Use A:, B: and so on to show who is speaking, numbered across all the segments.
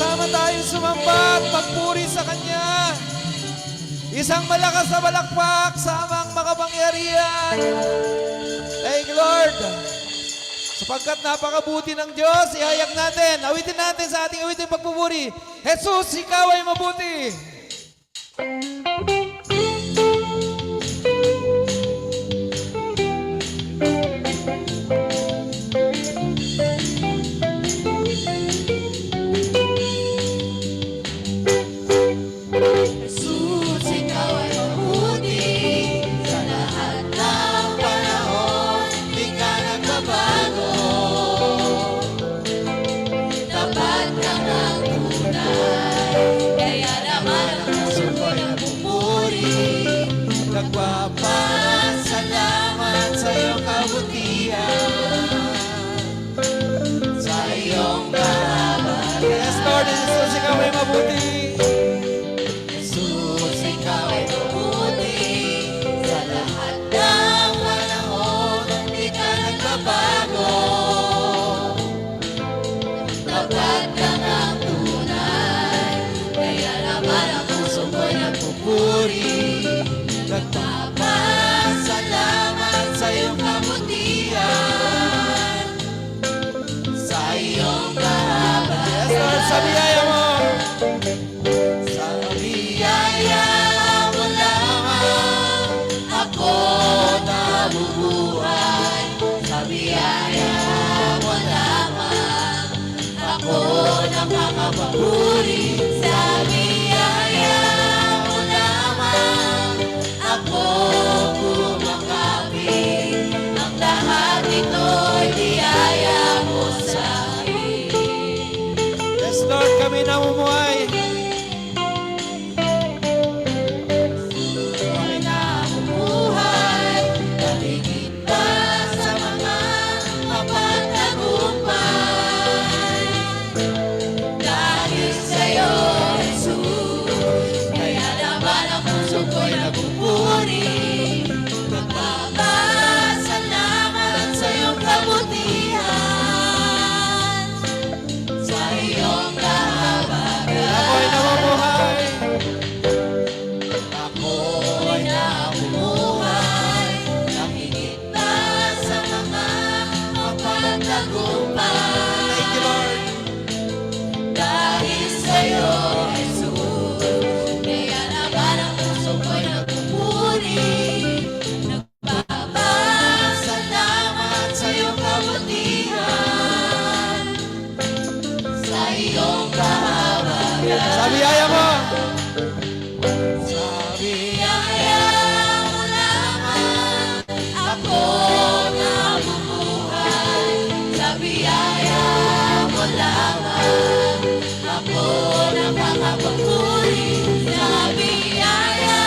A: Sama-sama tayong sumamba at magpuri sa Kanya. Isang malakas na balakpak sa amang makapangyarihan. Thank you, Lord. Sapagkat napakabuti ng Diyos, ihayag natin, awitin natin sa ating awitin pagpupuri. Jesus, Ikaw ay mabuti.
B: Jesus, Ikaw ay mabuti. Sa lahat ng panahon, di ka nagbabago. Tapat ka ng tunay, kaya naman ang puso ko'y nagpupuri.
A: Nagpapasalamat sa iyong kabutihan.
B: Sa iyong kahabagan,
A: Yes, Lord, Jesus, Ikaw ay mabuti.
B: Jesus, Ikaw ay mabuti. Sa lahat ng panahon, di ka nagbabago. Tapat ka ng tunay, kaya naman ang puso ko'y nagpupuri. Nagpapasalamat sa iyong kabutihan. Sa iyong kahabagan,
A: Yes, Lord, sa biyaya mo.
B: sa biyaya mo lamang ako nabubuhay. Sa biyaya mo lamang ako nakakapagpuri. Sa biyaya mo lamang ako kumakapit. Ang lahat ito'y biyaya mo sa akin.
A: Yes, Lord, kami namumuhay.
B: Ay nabubuhay, naligid pa sa mga mapagtagumpay. Dahil sa'yo, Jesus, kaya naman ang puso ko'y nagpupuri. Nagpapasalamat sa iyong kabutihan. Sa iyong kahabagan,
A: Ako'y namumuhay.
B: ako'y nabubuhay, nakikit pa sa mga mapagtagumpay.
A: Thank you, Lord.
B: Dahil sa'yo, Jesus, kaya naman ang puso ko'y nagpupuri. Nagpapasalamat sa iyong kabutihan. Sa iyong kahabagan,
A: Sa biyaya mo.
B: sa biyaya mo lamang ako nabubuhay. Sa biyaya mo lamang ako nakakapagpuri. Sa biyaya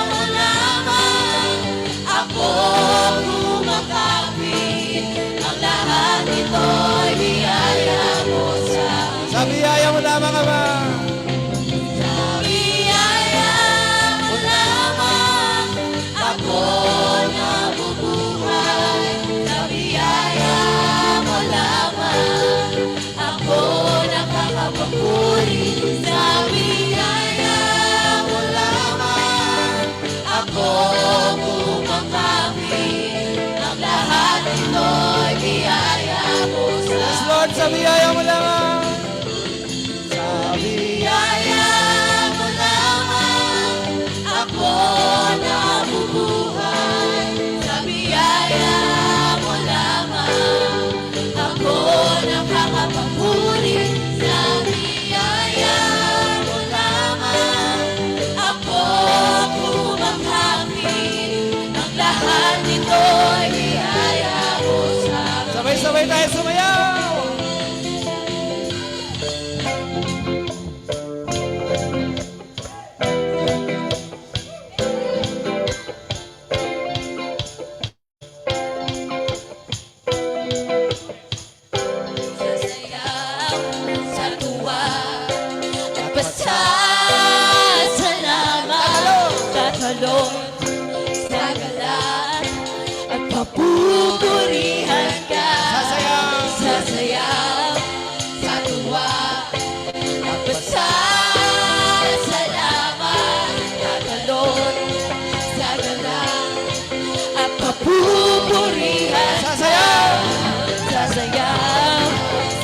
B: mo lamang ako kumakapit. Ang lahat ito'y biyaya mo sa akin.
A: Sa biyaya mo lamang, Ama.
B: Sa biyaya mo lamang ako nabubuhay. Sa biyaya mo lamang ako nakakapagpuri. Sa biyaya mo lamang ako kumakapit. Ang lahat ito'y biyaya mo sa
A: Yes, Lord, sa biyaya mo lamang.
B: sa biyaya mo lamang ako nabubuhay. Sa biyaya mo lamang ako nakakapagpuri. Sa biyaya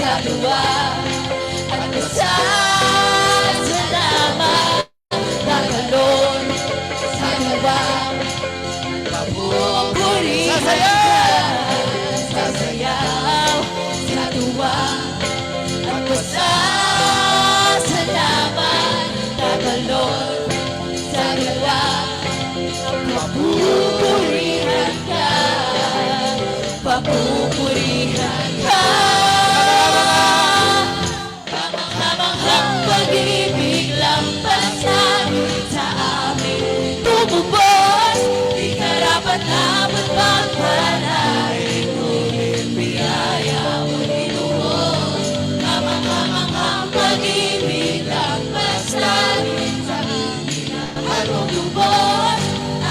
B: sa tuwa at pasasalamat. Tagalon sa tuwa, papupurihan sasayaw sa tuwa at pasasalamat. Tagalon sa tuwa, papupurihan ka, papupurihan ka. Kamanghamanghang pag-ibig lampas namin sa amin tumubos. Di karapat-dapat pagpalain, ngunit biyaya mo ninuhos. Kamanghamanghang pag-ibig lampas namin sa amin tumubos.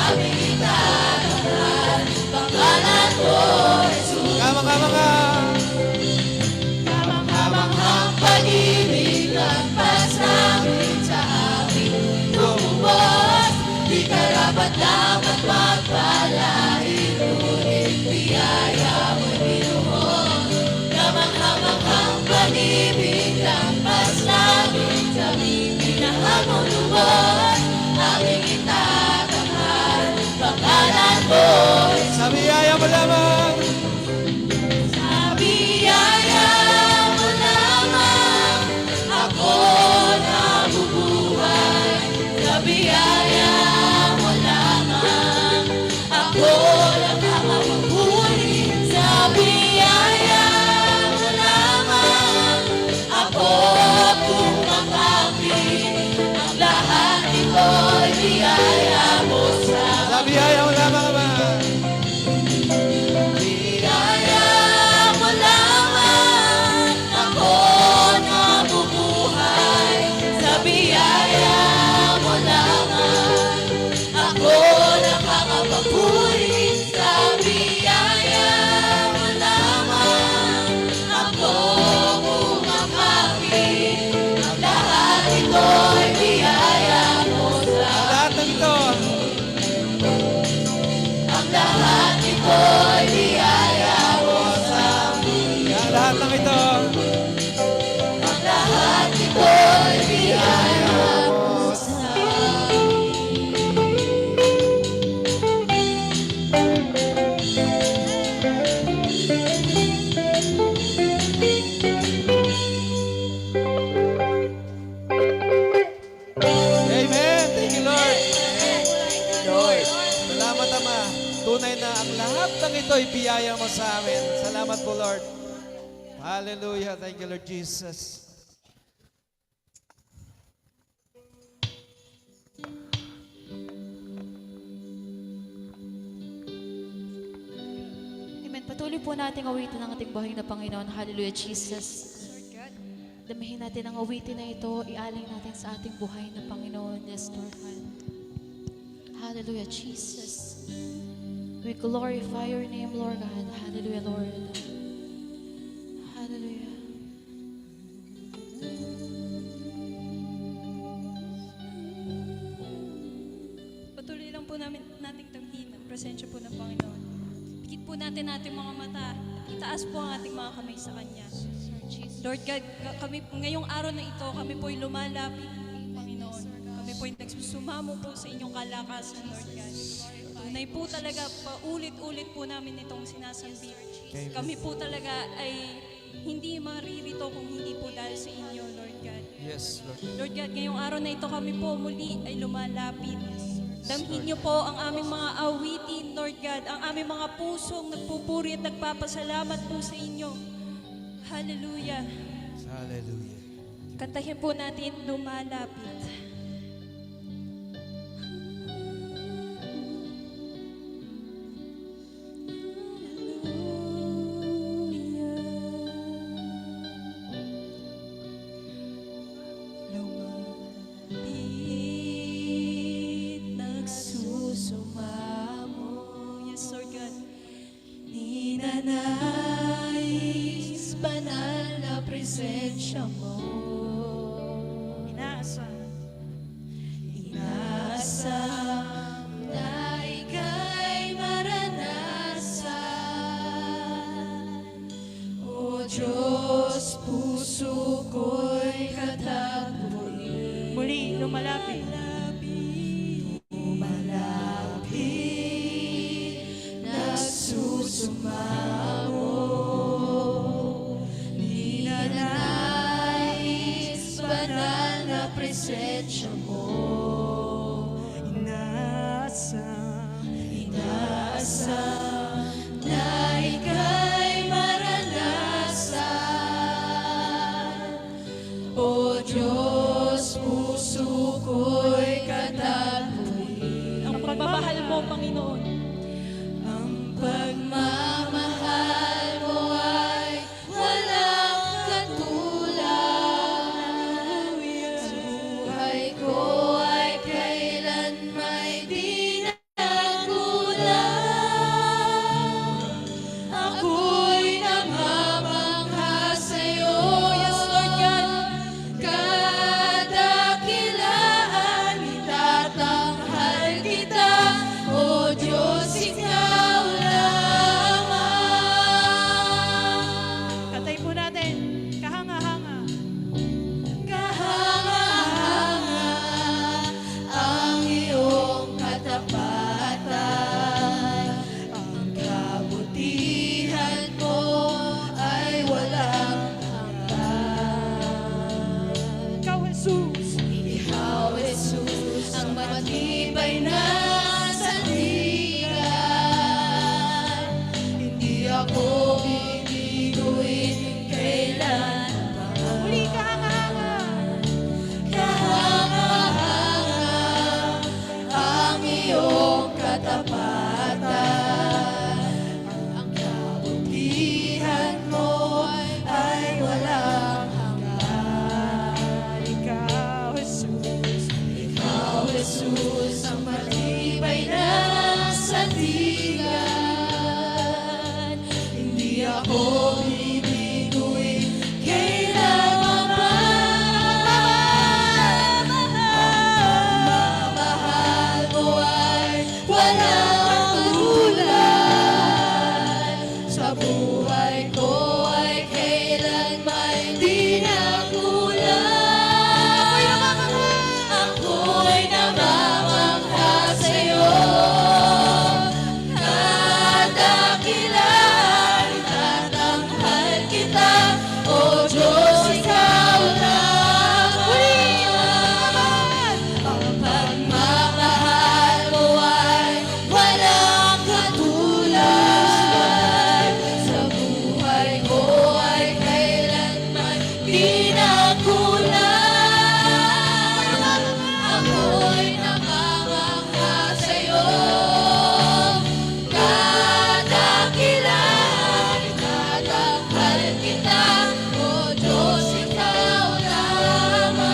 B: Aming itatahal pangalan mo, Jesus. Kamanghamanghang pag-ibig lampas namin sa amin tumubos. Di karapat-dapat pagpalain, ngunit biyaya mo ninuhos. Kamanghamanghang pag-ibig lampas namin sa aming minahal mo lubos. Aming itatanghal pangalan mo,
A: Sa biyaya mo lamang.
B: sa biyaya mo lamang ako nabubuhay. Sa biyaya mo lamang ako nakakapagpuri. Sa biyaya mo lamang ako kumakapit. Ang lahat ito'y biyaya mo sa
A: Sa biyaya mo lamang, Ama.
B: biyaya mo lamang ako nabubuhay. Sa biyaya mo lamang ako nakakapagpuri. Sa biyaya mo lamang ako kumakapit. Ang lahat ito'y biyaya mo sa
A: Lahat ng ito.
B: ang lahat ito'y biyaya mo sa
A: Ang lahat ng ito.
B: ang lahat ito'y biyaya mo sa
A: Amen. Thank you, Lord.
B: Lord.
A: Salamat, Ama. Tunay na ang lahat ng ito ay biyaya mo sa amin. Salamat po, Lord. Hallelujah. Thank you, Lord Jesus.
C: Amen. Patuloy po nating awitin ang ating buhay na Panginoon. Hallelujah, Jesus. Damihin natin ang awitin na ito. Ialing natin sa ating buhay na Panginoon. Yes, Lord God. Hallelujah, Jesus. We glorify your name, Lord God. Hallelujah, Lord. Hallelujah.
D: Patuloy lang po nating tamhin ang presensya po ng Panginoon. Pikit po natin ating mga mata. Itaas po ang ating mga kamay sa Kanya. Lord God, kami ngayong araw na ito, kami po'y lumalapit, Panginoon. Kami po'y nagsusumamo po sa inyong kalakasan, Lord God. Tunay po talaga, paulit-ulit po namin itong sinasambi. Kami po talaga ay hindi maririto kung hindi po dahil sa inyo, Lord God.
A: Yes, Lord.
D: Lord God, ngayong araw na ito kami po muli ay lumalapit. Damhin niyo po ang aming mga awitin, Lord God, ang aming mga pusong nagpupuri at nagpapasalamat po sa inyo. Hallelujah.
A: Hallelujah.
D: Kantahin po natin, lumalapit. Lumapit, nagsusumamo. Yes, Lord God. Ninanais, banal na presensya mo. Inaasam na ika'y maranasan. O Diyos po lumalapit.
B: Nagsusumamo, ninanais banal na presensya mo. Inaasam na ika'y maranasan. O Diyos, puso ko'y katapoy.
D: Ang pagmamahal mo, Panginoon.
B: Ang pagmamahal mo ay walang katulad. Sa buhay ko ay kailan may di nakulang. Ako'y namamangha sa'yo.
D: Yes, Lord God.
B: Kadakilaan, itatanghal kita, O Diyos, ikaw lamang.
D: Katay po natin. Kahanga-hanga.
B: Kahanga-hanga ang iyong katapatan. Ang kabutihan mo ay walang hanggan.
D: Ikaw, Jesus.
B: Ikaw, Jesus, ang matibay na sandigan. Hindi ako bibiguin kailanman.
D: Muli, kahanga-hanga.
B: Kahanga-hanga ang iyong katapatan. Ang kabutihan mo ay walang hanggan.
D: Ikaw, Jesus.
B: Ikaw, Jesus, ang matibay na sandigan. Hindi ako bibiguin kailanman. Pagmamahal mo ay walang katulad. Sa buhay ko ay kailan may di nakulang. Ako'y namamangha sa'yo. Kadakilaan, itatanghal kita, O Diyos, ikaw lamang. Ang pagmamahal mo ay walang katulad. Sa buhay ko ay kailanman di nakulang. Ako'y namamangha sa'yo. Kadakilaan, itatanghal kita, O Diyos, ikaw lamang.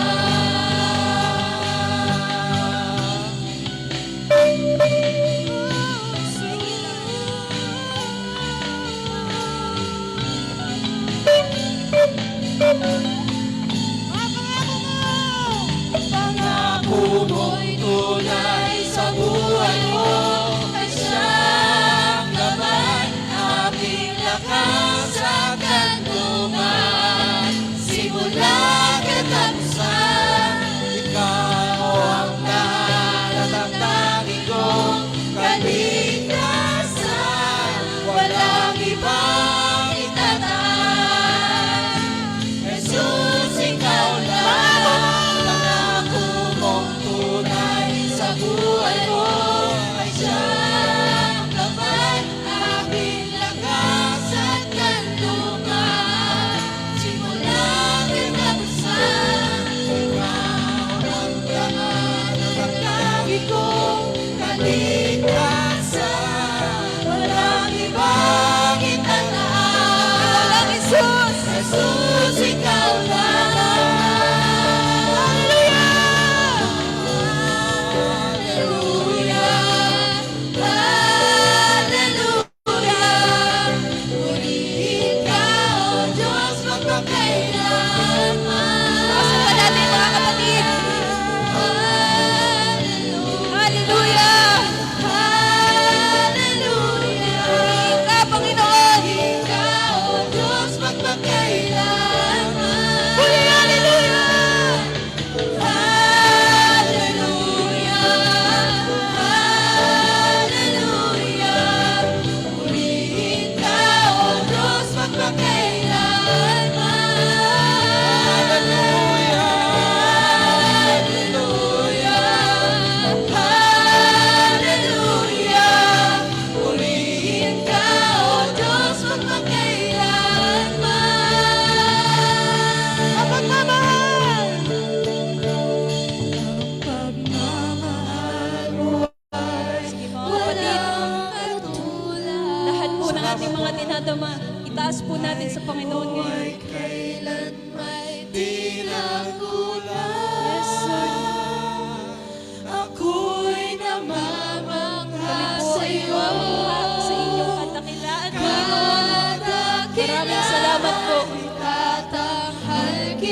B: Pangako mo'y tunay sa buhay ko, ay siyang laman, aking lakas sa kanluman. Simula katapusan, ikaw ang nararamdamin kong kaligtasan. Walang ibang itataas, Jesus, ikaw lang. Pangako mong tunay sa buhay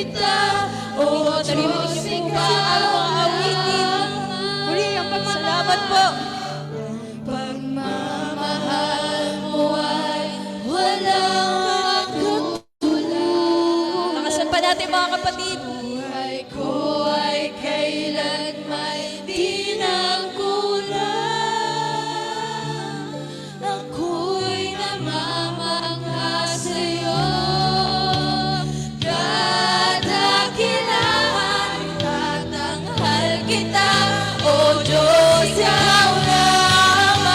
B: kita, o
D: Naririnig
B: Diyos,
D: niyo po ba
B: ikaw
D: ang mga awitin? Muli ang Salamat po.
B: pagmamahal mo ay walang katulad.
D: Lakasan pa natin mga kapatid.
B: Buhay ko ay kailanman di nagkulang. Ako'y namamangha sa'yo. Kadakilaan, tatanghal kita, O Diyos, ikaw lamang.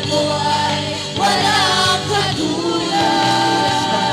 B: Mo ay walang katulad.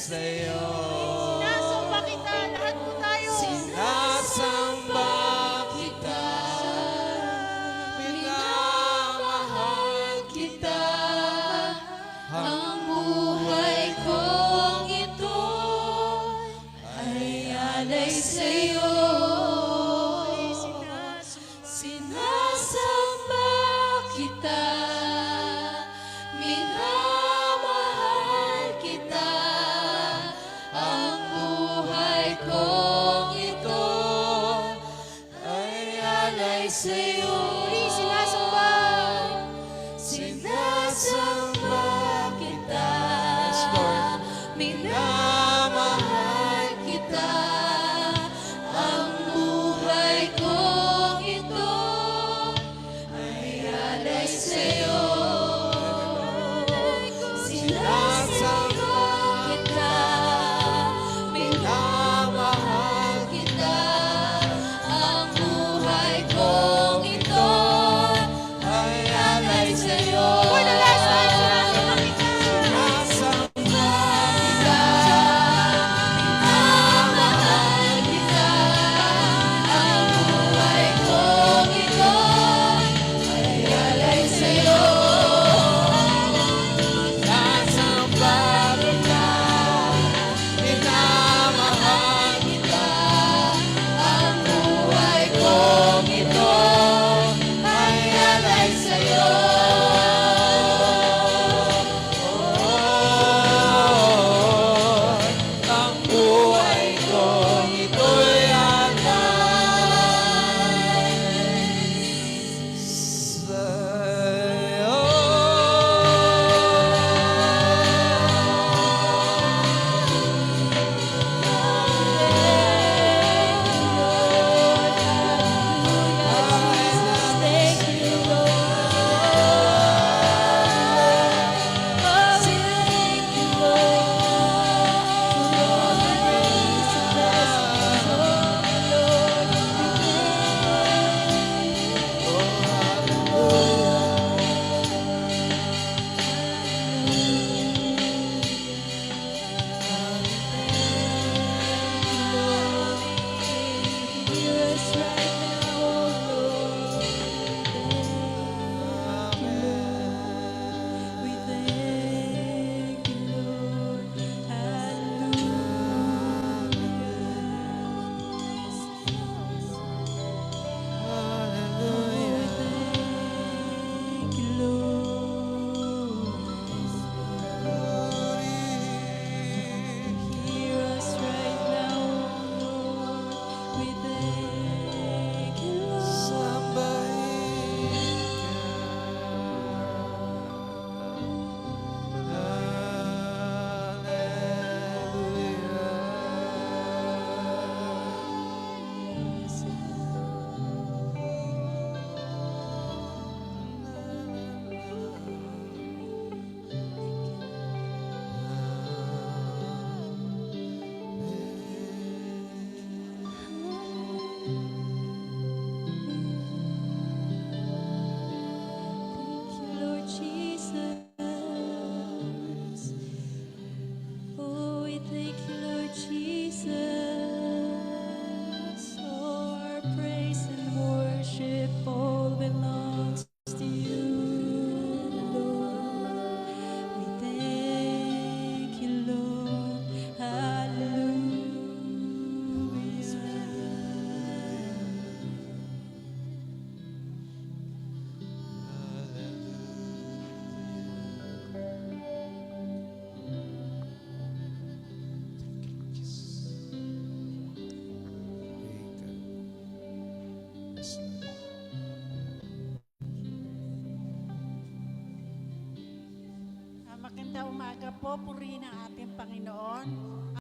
A: sa'yo.
B: Sinasamba kita, lahat po tayo.
A: Sinasamba kita, minamahal kita,
C: Ang buhay kong ito ay alay sa'yo. Sinasamba kita, minamahal kita. Ang buhay kong ito ay alay sa'yo. Sinasamba, sinasamba kita, minamahal kita. Ang buhay kong ito ay alay sa'yo. Sinasamba kita, minamahal kita. Ang buhay kong ito ay alay sa'yo. For the last time, sinasamba kita.
A: sinasamba
C: Minamahal kita. Ang buhay kong ito ay alay sa'yo.
A: sinasamba kita, minamahal
C: Kita. Ang buhay kong ito ay alay sa'yo.
A: ang buhay ko ito'y alay sa'yo.
C: Thank you, Lord. Thank you, Lord. For all the grace and blessings, oh Lord. Hear us right now, oh Lord. We thank you, Lord. Thank you, Lord. Hear us right now, oh Lord. We thank you, Lord. Thank you, Lord Jesus. Oh, we thank you, Lord Jesus. Our praise and worship all belongs to you, Lord. We thank you, Lord. Hallelujah.
B: Magandang umaga po, purihin ang ating Panginoon.